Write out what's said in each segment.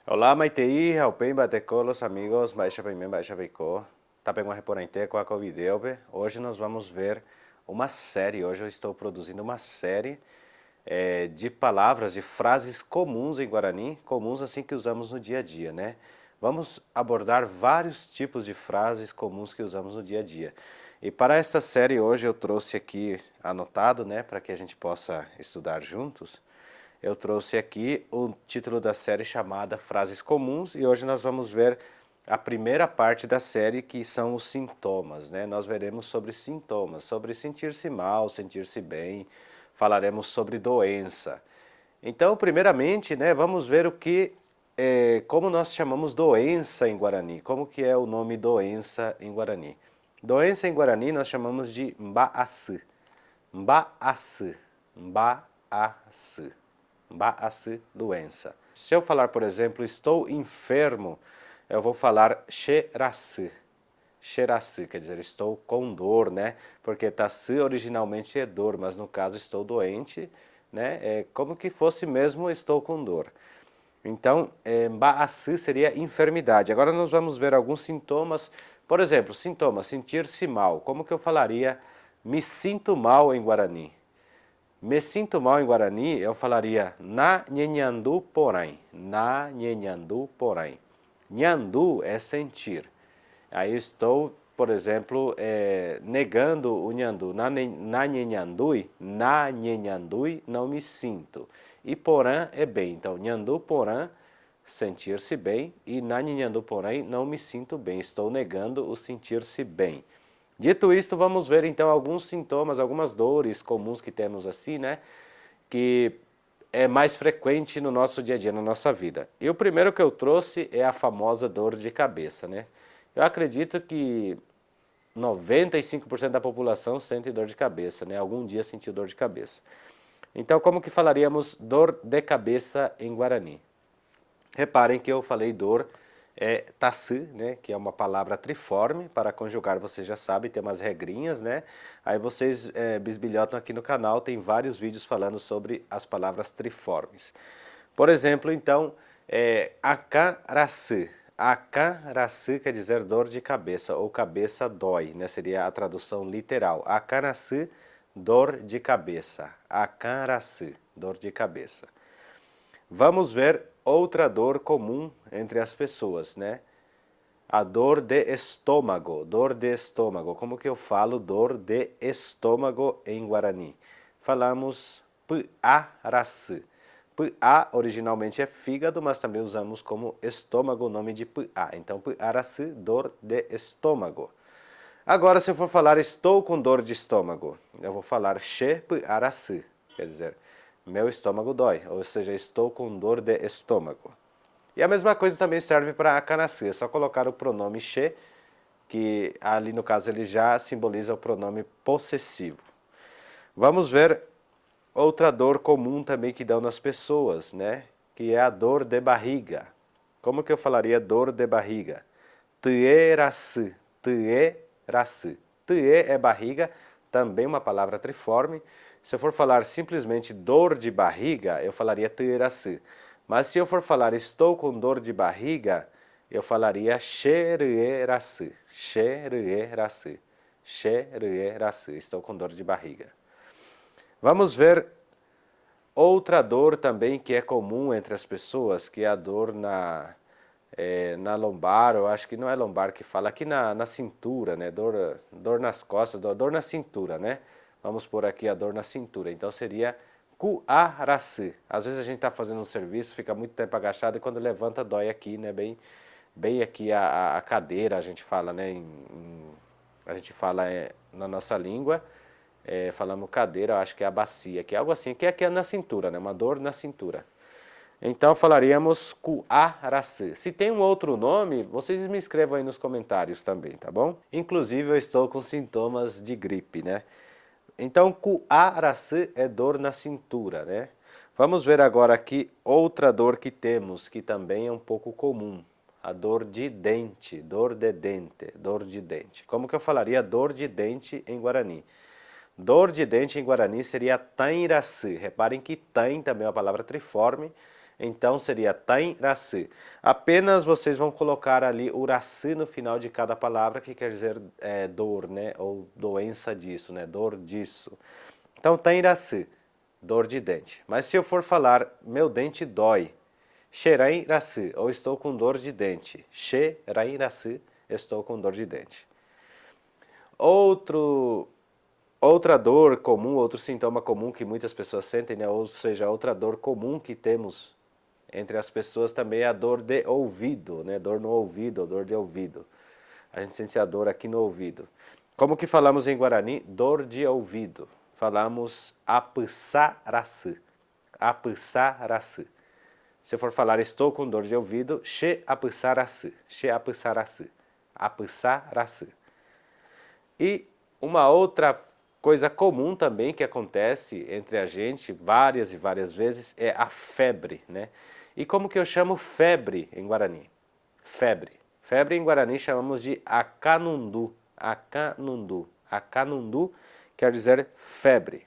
Olá, Maitei, Alpen, Batecolos, amigos, Baixa Paimen, Baixa Beicó. Tapem Reporente com a Video. Hoje nós vamos ver uma série. Hoje eu estou produzindo uma série de palavras, de frases comuns em Guarani, comuns assim que usamos no dia a dia, né? Vamos abordar vários tipos de frases comuns que usamos no dia a dia. E para esta série hoje eu trouxe aqui anotado, né, para que a gente possa estudar juntos. Eu trouxe aqui o título da série chamada Frases Comuns e hoje nós vamos ver a primeira parte da série, que são os sintomas, né? Nós veremos sobre sintomas, sobre sentir-se mal, sentir-se bem, falaremos sobre doença. Então, primeiramente, né, vamos ver como nós chamamos doença em Guarani, como que é o nome doença em Guarani. Doença em Guarani nós chamamos de mbaassi, mbaassi, mbaassi. Mbaassi, doença. Se eu falar, por exemplo, estou enfermo, eu vou falar xerassi. Xerassi, quer dizer, estou com dor, né? Porque tassi originalmente é dor, mas no caso estou doente, né? É como que fosse mesmo estou com dor. Então, mbaassi seria enfermidade. Agora nós vamos ver alguns sintomas. Por exemplo, sintomas, sentir-se mal. Como que eu falaria me sinto mal em Guarani? Me sinto mal em Guarani, eu falaria na nhenhandu porém. Na nhenhandu porém. Nhandu é sentir. Aí estou, por exemplo, negando o nhandu. Na nhenhandui, não me sinto. E porã é bem. Então, nhandu porã, sentir-se bem. E na nhenhandu porém, não me sinto bem. Estou negando o sentir-se bem. Dito isto, vamos ver então alguns sintomas, algumas dores comuns que temos assim, né? Que é mais frequente no nosso dia a dia, na nossa vida. E o primeiro que eu trouxe é a famosa dor de cabeça, né? Eu acredito que 95% da população sente dor de cabeça, né? Algum dia sentiu dor de cabeça. Então, como que falaríamos dor de cabeça em Guarani? Reparem que eu falei dor tassi, né, que é uma palavra triforme, para conjugar você já sabe, tem umas regrinhas, né? Aí vocês bisbilhotam aqui no canal, tem vários vídeos falando sobre as palavras triformes. Por exemplo, então, acarassi. Acarassi quer dizer dor de cabeça, ou cabeça dói, né? Seria a tradução literal. Acarassi, dor de cabeça. Acarassi, dor de cabeça. Vamos ver outra dor comum entre as pessoas, né? A dor de estômago, dor de estômago. Como que eu falo dor de estômago em Guarani? Falamos piarassi. Piá originalmente é fígado, mas também usamos como estômago o nome de piá. Então, piarassi, dor de estômago. Agora, se eu for falar estou com dor de estômago, eu vou falar che piarassi, quer dizer, meu estômago dói, ou seja, estou com dor de estômago. E a mesma coisa também serve para acanassi, é só colocar o pronome che, que ali no caso ele já simboliza o pronome possessivo. Vamos ver outra dor comum também que dão nas pessoas, né? Que é a dor de barriga. Como que eu falaria dor de barriga? Tierassi, tierassi. Tie é barriga, também uma palavra triforme. Se eu for falar simplesmente dor de barriga, eu falaria tierassi. Mas se eu for falar estou com dor de barriga, eu falaria xerierassi, xerierassi, xerierassi. Estou com dor de barriga. Vamos ver outra dor também que é comum entre as pessoas, que é a dor na lombar, eu acho que não é lombar que fala, aqui na cintura, né? Dor nas costas, dor na cintura, né? Vamos por aqui a dor na cintura. Então seria cuarassi. Às vezes a gente está fazendo um serviço, fica muito tempo agachado e quando levanta dói aqui, né? Bem aqui a cadeira, a gente fala, né? A gente fala na nossa língua. Falamos cadeira, acho que é a bacia, que é algo assim, que é na cintura, né? Uma dor na cintura. Então falaríamos cuarassi. Se tem um outro nome, vocês me escrevam aí nos comentários também, tá bom? Inclusive eu estou com sintomas de gripe, né? Então cuarassi é dor na cintura, né? Vamos ver agora aqui outra dor que temos, que também é um pouco comum. A dor de dente, dor de dente, dor de dente. Como que eu falaria dor de dente em Guarani? Dor de dente em Guarani seria tairassi. Reparem que tain também é uma palavra triforme. Então seria tem raci. Apenas vocês vão colocar ali o raci no final de cada palavra, que quer dizer dor, né? Ou doença disso, né? Dor disso. Então tem raci, dor de dente. Mas se eu for falar meu dente dói, xerém raci, ou estou com dor de dente. Xerém raci, estou com dor de dente. Outra dor comum, outro sintoma comum que muitas pessoas sentem, né? Ou seja, outra dor comum que temos entre as pessoas também é a dor de ouvido, né? Dor no ouvido, dor de ouvido. A gente sente a dor aqui no ouvido. Como que falamos em Guarani? Dor de ouvido. Falamos apsaraçu. Apsaraçu. Se eu for falar estou com dor de ouvido, xe apsaraçu. Xe apsaraçu. Apsaraçu. E uma outra coisa comum também que acontece entre a gente várias e várias vezes é a febre, né? E como que eu chamo febre em Guarani? Febre. Febre em Guarani chamamos de acanundu. Acanundu. Acanundu quer dizer febre.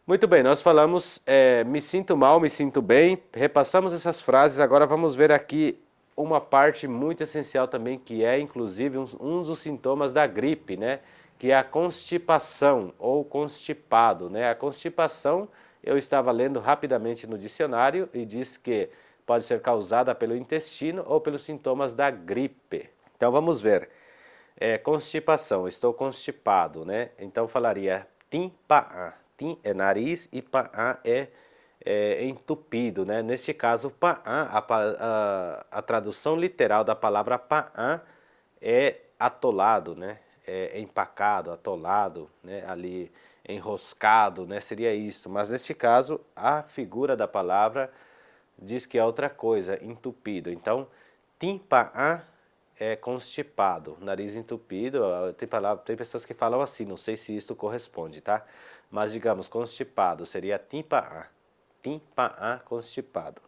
Muito bem, nós falamos me sinto mal, me sinto bem, repassamos essas frases, agora vamos ver aqui uma parte muito essencial também, que é inclusive um dos sintomas da gripe, né? Que é a constipação ou constipado, né? A constipação, eu estava lendo rapidamente no dicionário e diz que pode ser causada pelo intestino ou pelos sintomas da gripe. Então vamos ver. Constipação, estou constipado, né? Então falaria timpaã. Tim é nariz e paã é entupido, né? Neste caso, paã, a tradução literal da palavra paã é atolado, né? É empacado, atolado, né? Ali enroscado, né? Seria isso. Mas neste caso, a figura da palavra diz que é outra coisa, entupido. Então, timpaã é constipado, nariz entupido. Tem pessoas que falam assim, não sei se isso corresponde, tá? Mas digamos, constipado seria timpaã. Timpaã, constipado.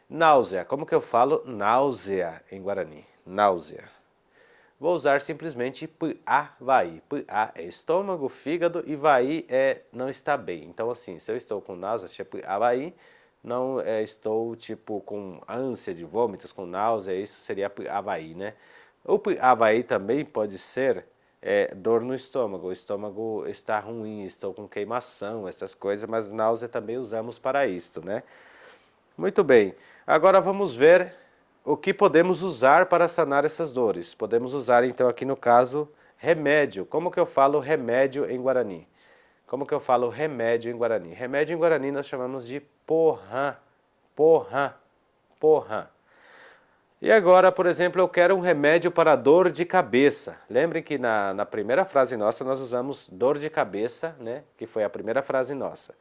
Náusea, como que eu falo náusea em Guarani? Náusea. Vou usar simplesmente pá, vai. Pá é estômago, fígado e vai é não está bem. Então assim, se eu estou com náusea, tipo vai, não estou tipo com ânsia de vômitos, com náusea, isso seria vai, né? O vai também pode ser dor no estômago, o estômago está ruim, estou com queimação, essas coisas, mas náusea também usamos para isto, né? Muito bem, agora vamos ver o que podemos usar para sanar essas dores. Podemos usar então aqui no caso remédio. Como que eu falo remédio em Guarani? Como que eu falo remédio em Guarani? Remédio em Guarani nós chamamos de porrã, porrã, porrã. E agora, por exemplo, eu quero um remédio para dor de cabeça. Lembrem que na primeira frase nossa nós usamos dor de cabeça, né? Que foi a primeira frase nossa.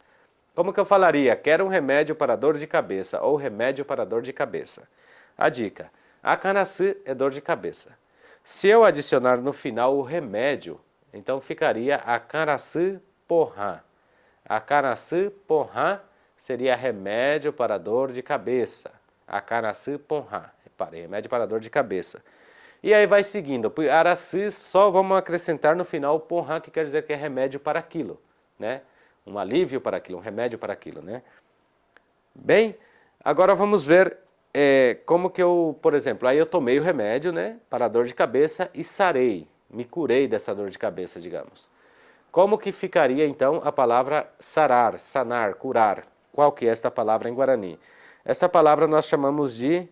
Como que eu falaria? Quero um remédio para dor de cabeça ou remédio para dor de cabeça. A dica, acanacê é dor de cabeça. Se eu adicionar no final o remédio, então ficaria acanacê porrã. Acanacê porrã seria remédio para dor de cabeça. Acanacê porrã. Reparem, remédio para dor de cabeça. E aí vai seguindo. Araci, só vamos acrescentar no final o porrã, que quer dizer que é remédio para aquilo, né? Um alívio para aquilo, um remédio para aquilo, né? Bem, agora vamos ver como que eu, por exemplo, aí eu tomei o remédio, né, para a dor de cabeça e sarei, me curei dessa dor de cabeça, digamos. Como que ficaria então a palavra sarar, sanar, curar? Qual que é esta palavra em Guarani? Esta palavra nós chamamos de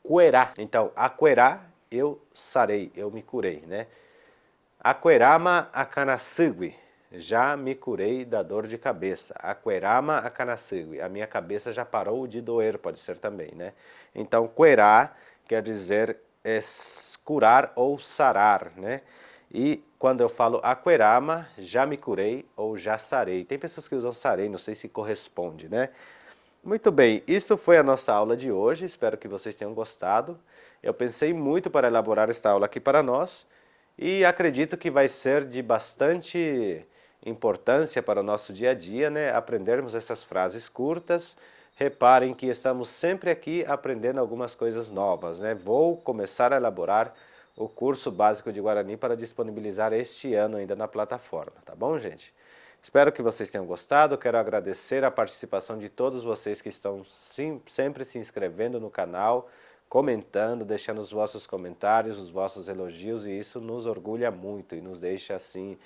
cuerá. Então, aquerá, eu sarei, eu me curei, né? Aquerama acanasugui. Já me curei da dor de cabeça. Aquerama acanasugui. A minha cabeça já parou de doer, pode ser também, né? Então, cuerá quer dizer curar ou sarar, né? E quando eu falo aquerama, já me curei ou já sarei. Tem pessoas que usam sarei, não sei se corresponde, né? Muito bem, isso foi a nossa aula de hoje, espero que vocês tenham gostado. Eu pensei muito para elaborar esta aula aqui para nós e acredito que vai ser de bastante importância para o nosso dia a dia, né? Aprendermos essas frases curtas. Reparem que estamos sempre aqui aprendendo algumas coisas novas, né? Vou começar a elaborar o curso básico de Guarani para disponibilizar este ano ainda na plataforma, tá bom, gente? Espero que vocês tenham gostado, quero agradecer a participação de todos vocês que estão sempre se inscrevendo no canal, comentando, deixando os vossos comentários, os vossos elogios, e isso nos orgulha muito e nos deixa assim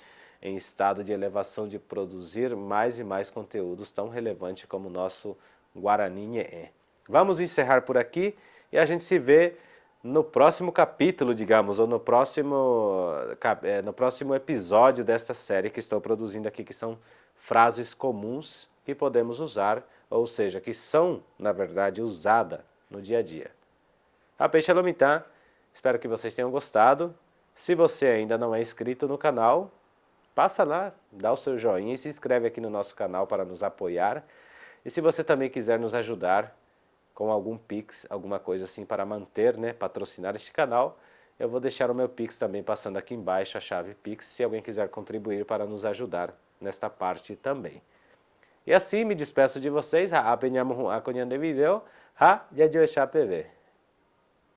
em estado de elevação de produzir mais e mais conteúdos tão relevantes como o nosso Guarani Nheé. Vamos encerrar por aqui e a gente se vê no próximo capítulo, digamos, ou no próximo episódio desta série que estou produzindo aqui, que são frases comuns que podemos usar, ou seja, que são, na verdade, usadas no dia a dia. A Peixe Alomitã, espero que vocês tenham gostado. Se você ainda não é inscrito no canal, passa lá, dá o seu joinha e se inscreve aqui no nosso canal para nos apoiar. E se você também quiser nos ajudar com algum Pix, alguma coisa assim para manter, patrocinar este canal, eu vou deixar o meu Pix também passando aqui embaixo, a chave Pix, se alguém quiser contribuir para nos ajudar nesta parte também. E assim me despeço de vocês, ha apenyamu ha konyan de video, ha jajo PV.